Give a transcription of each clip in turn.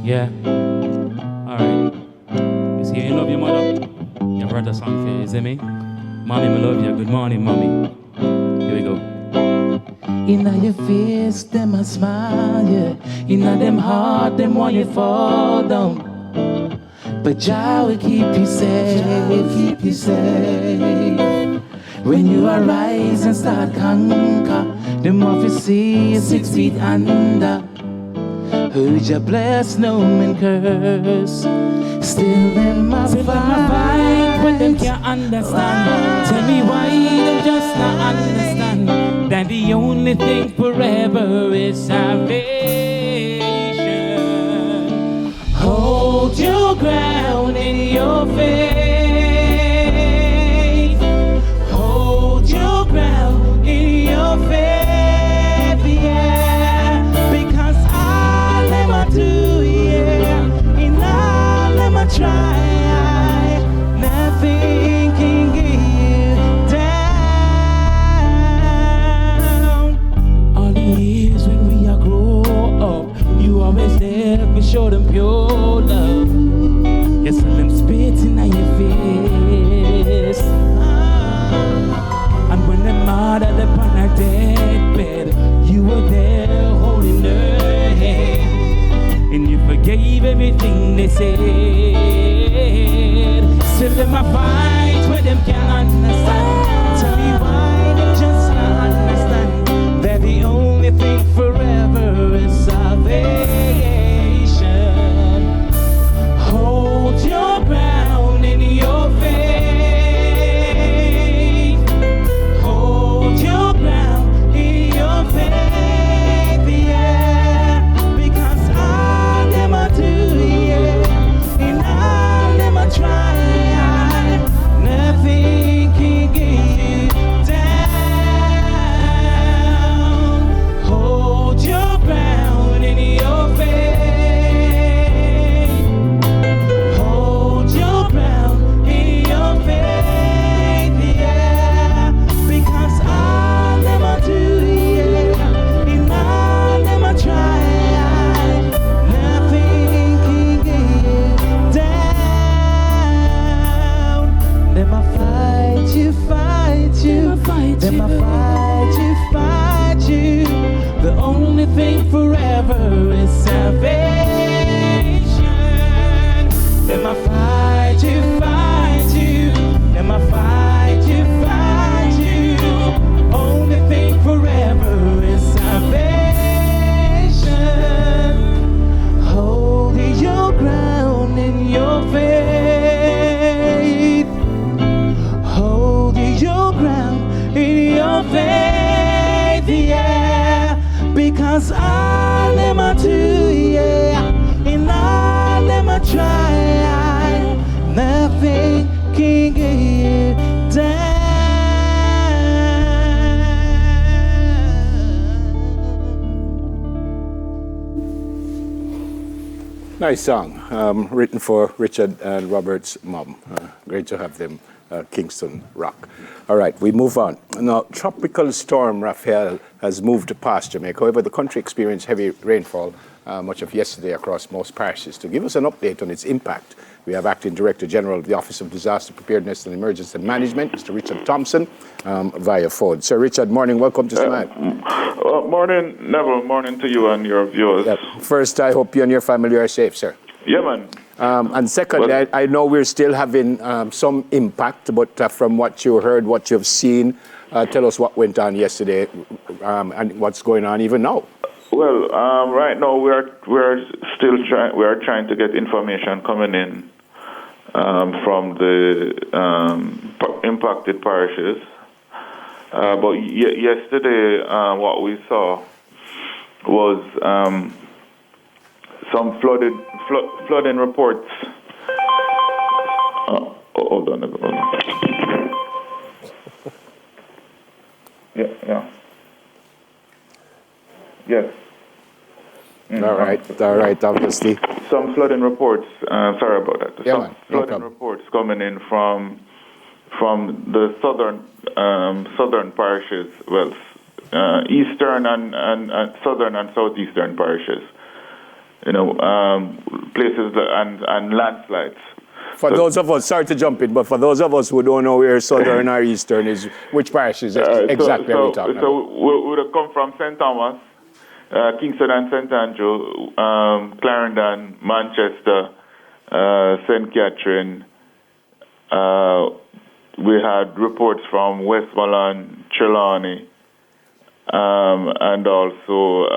Yeah. Alright. You see, you love your mother? You brought a song for you, you see me? Mommy, I love you. Good morning, mommy. Here we go. Inna your face, them a smile, yeah. Inna them heart, them want you fall down. But Jah will keep you safe, keep you safe. When you arise and start conquer, them want to see you 6 feet under. Who'd you bless, no man curse? Still them a fight when them can't understand. Tell me why them just not understand that the only thing forever is salvation. Hold your ground in your faith. Hold your ground in your faith, yeah. Because all them a do, yeah, in all them a try, nothing can get you down. All the years when we are grow up, you always there to show them pure love. Yes, and them spitting on your face. And when them mad at upon her deathbed, you were there holding her hand, and you forgave everything they said. Still them a fight where them can't understand. Tell me why they just not understand that the only thing forever is salvation. Hold your ground in your faith. Hold your ground in your faith, yeah. Because all them a do, yeah, and all them a try, nothing can get you down. Hold your ground in your faith. Hold your ground in your faith, yeah. Because all them a do, yeah, and all them a try, nothing can get you down. Them a fight you, fight you. Them a fight you, fight you. The only thing forever is salvation. Them a fight you, fight you. Them a fight you, fight you. Only thing forever is salvation. Hold your ground in your faith. Hold your ground in your faith, yeah. Because all them a do, yeah, and all them a try, nothing can get you down. Nice song, written for Richard and Robert's mom. Great to have them, Kingston Rock. All right, we move on. Now, Tropical Storm Rafael has moved past Jamaica. However, the country experienced heavy rainfall much of yesterday across most parishes. To give us an update on its impact, we have Acting Director General of the Office of Disaster Preparedness and Emergency Management, Mr. Richard Thompson, via phone. Sir Richard, morning. Welcome to Smile. Morning, Neville. Morning to you and your viewers. Yep. First, I hope you and your family are safe, sir. Yeah, man. And secondly, I know we're still having some impact, but from what you heard, what you've seen, tell us what went on yesterday and what's going on even now. Well, right now we're trying to get information coming in from the impacted parishes. But yesterday, what we saw was some flooding reports. Hold on. Yeah. Yes. All right, obviously. Some flooding reports, sorry about that. Yeah, some flooding reports coming in from the southern parishes, well, eastern and southern and southeastern parishes. places and landslides. For those of us, sorry to jump in, but for those of us who don't know where southern or eastern is, which parishes exactly are we talking about? So we would have come from St. Thomas, Kingston and St. Andrew, Clarendon, Manchester, St. Catherine. We had reports from Westmoreland, Trelawney, and also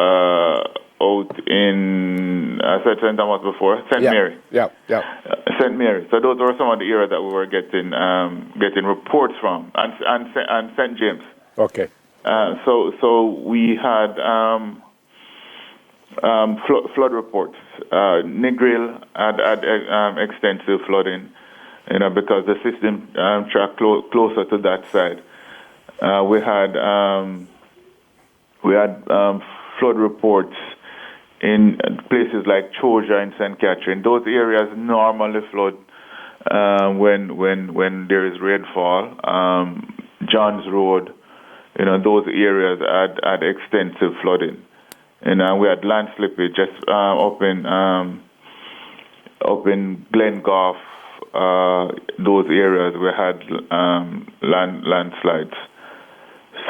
out in, I said St. Thomas before, St. Mary. Yeah. St. Mary. So those were some of the areas that we were getting reports from, and St. James. Okay. So we had flood reports. Negril had extensive flooding, because the system tracked closer to that side. We had flood reports in places like Choja and St. Catherine. Those areas normally flood when there is rainfall. Johns Road, those areas had extensive flooding. And we had land slippage just up in Glengoff. Those areas we had landslides.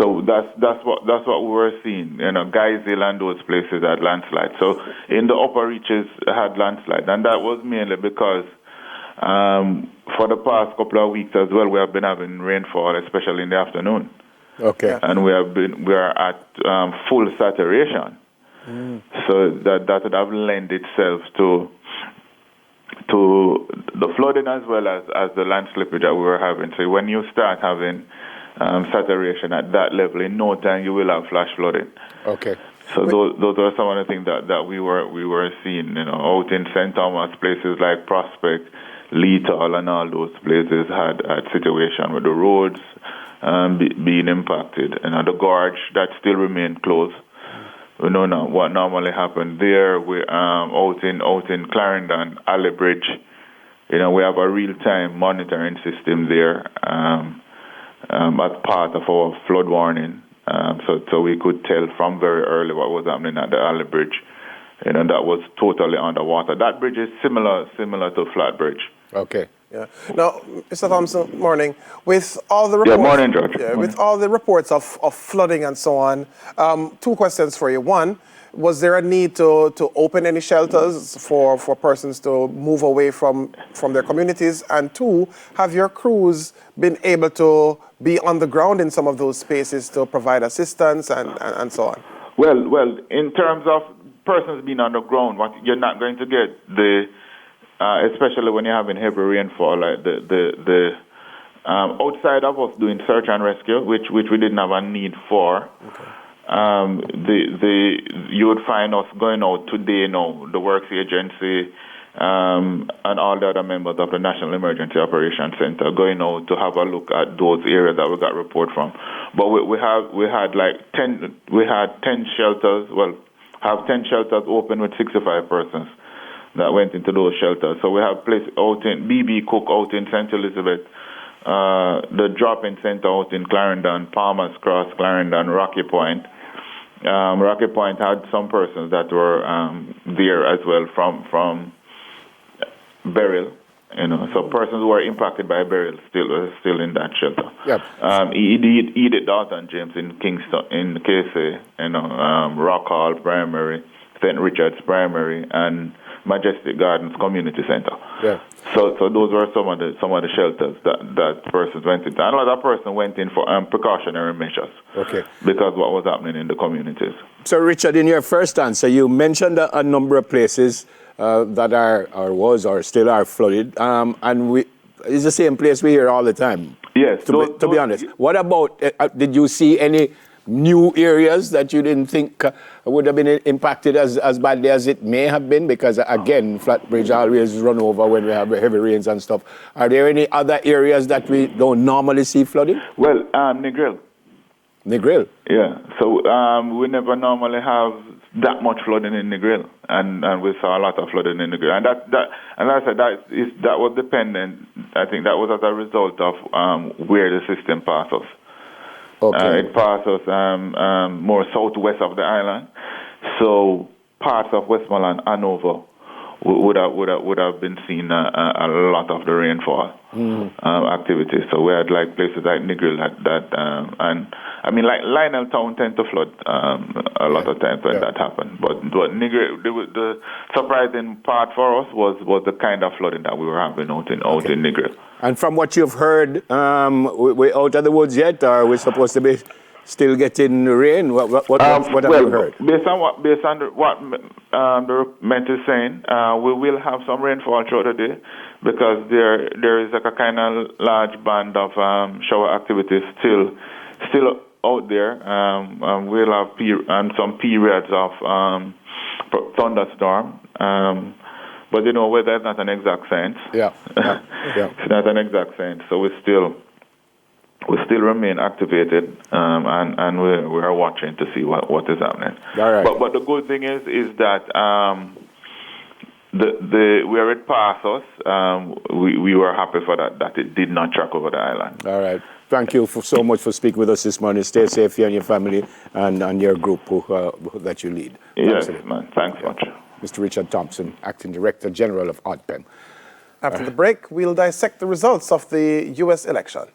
So that's what we were seeing. Geisel and those places had landslides. So in the upper reaches had landslides, and that was mainly because for the past couple of weeks as well, we have been having rainfall, especially in the afternoon. Okay. And we are at full saturation. So that would have lent itself to the flooding as well as the land slippage that we were having. So when you start having saturation at that level, in no time you will have flash flooding. Okay. So those are some of the things that we were seeing. Out in St. Thomas, places like Prospect, Lethal, and all those places had situation with the roads being impacted. The gorge that still remained closed. We know now what normally happened there. We out in Clarendon, Alley Bridge. We have a real-time monitoring system there as part of our flood warning. So we could tell from very early what was happening at the Alley Bridge. That was totally underwater. That bridge is similar to Flat Bridge. Okay. Yeah. Now, Mr. Thompson, morning. With all the reports, morning, George. Morning. With all the reports of flooding and so on, two questions for you. One, was there a need to open any shelters for persons to move away from their communities? And two, have your crews been able to be on the ground in some of those spaces to provide assistance and so on? Well, in terms of persons being on the ground, you're not going to get especially when you're having heavy rainfall, like the outside of us doing search and rescue, which we didn't have a need for. Okay. You would find us going out today now, the Works Agency and all the other members of the National Emergency Operations Center going out to have a look at those areas that we got report from. But we had 10 shelters. Well, have 10 shelters open with 65 persons that went into those shelters. So we have place out in BB Cook out in St. Elizabeth, the drop-in center out in Clarendon, Palmer's Cross, Clarendon, Rocky Point. Rocky Point had some persons that were there as well from burial. So persons who were impacted by burial still in that shelter. Yep. Edith Dalton James in Kingston, in KC, Rock Hall Primary, St. Richard's Primary, and Majestic Gardens Community Center. Yeah. So those were some of the shelters that persons went into. Another person went in for precautionary measures. Okay. Because what was happening in the communities. So Richard, in your first answer, you mentioned a number of places that are or still are flooded, and it's the same place we hear all the time. Yes. To be honest, what about? Did you see any new areas that you didn't think would have been impacted as badly as it may have been? Because again, Flatbridge always run over when we have heavy rains and stuff. Are there any other areas that we don't normally see flooding? Well, Negril. Negril? Yeah. So we never normally have that much flooding in Negril, and we saw a lot of flooding in Negril. And and I said that was dependent. I think that was as a result of where the system passes. Okay. It passes more southwest of the island. So parts of Westmoreland and over would have been seen a lot of the rainfall activity. So we had like places like Negril and I mean like Lionel Town tend to flood a lot of times when that happened. But Negril, the surprising part for us was the kind of flooding that we were having out in Negril. And from what you've heard, we out of the woods yet, or are we supposed to be still getting rain? What have you heard? Based on what the Met is saying, we will have some rainfall throughout the day because there is like a kind of large band of shower activities still out there. We'll have some periods of thunderstorm. But weather is not an exact science. Yeah. It's not an exact science. So we still remain activated, and we are watching to see what is happening. All right. But the good thing is that where it passed us, we were happy for that it did not track over the island. All right. Thank you so much for speaking with us this morning. Stay safe, you and your family, and your group that you lead. Yes, man. Thanks much. Mr. Richard Thompson, Acting Director General of ODPEM. After the break, we'll dissect the results of the U.S. election.